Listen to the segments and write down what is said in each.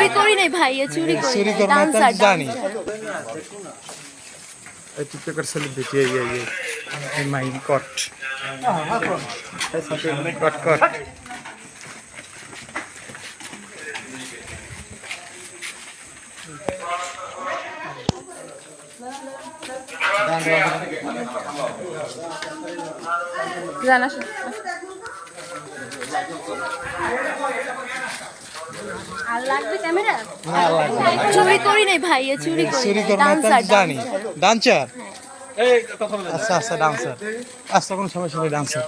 চুরি করি নাই ভাই, চুরি করি চুরি নাই। করো না তো ডান্সার, জানি। ডান্সার। এই টিকটকার সেলিব্রিটি এই মাই গড কট কট জান আসো। আর লাগবে ক্যামেরা? চুরি করি নাই ভাই, চুরি করি চুরি নাই। করো না তো ডান্সার, জানি। ডান্সার। ডান্সার আচ্ছা আচ্ছা ডান্সার আচ্ছা কোনো সমস্যা নেই ডান্সার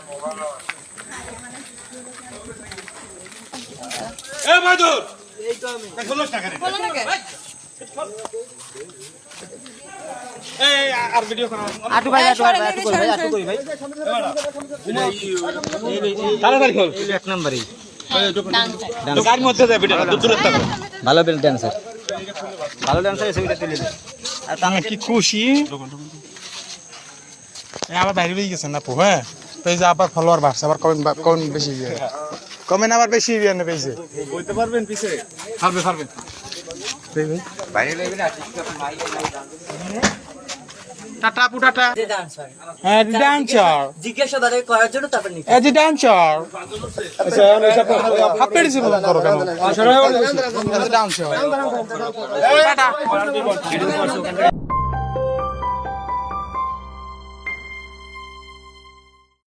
ভালো ড্যান্সার ছবিটা তুলে দেয়। আর তার কি খুশি আবার বাইরে বেরিয়ে গেছেন না পু হ্যাঁ পেজে আবার ফলোয়ার বাড়ছে আবার কমেন্ট বেশি কমেন্ট আবার বেশি না পেজে বইতে পারবেন পিছে? পারবেন বাইরে লইবে না টাটা পু টাটা যে ডান্সার হ্যাঁ ডান্সার জিজ্ঞাসাবাদ করার জন্য তারপর নিতে এজ ডান্সার আচ্ছা হাফ পেড়ি ছিল করো কেন ডান্সার টাটা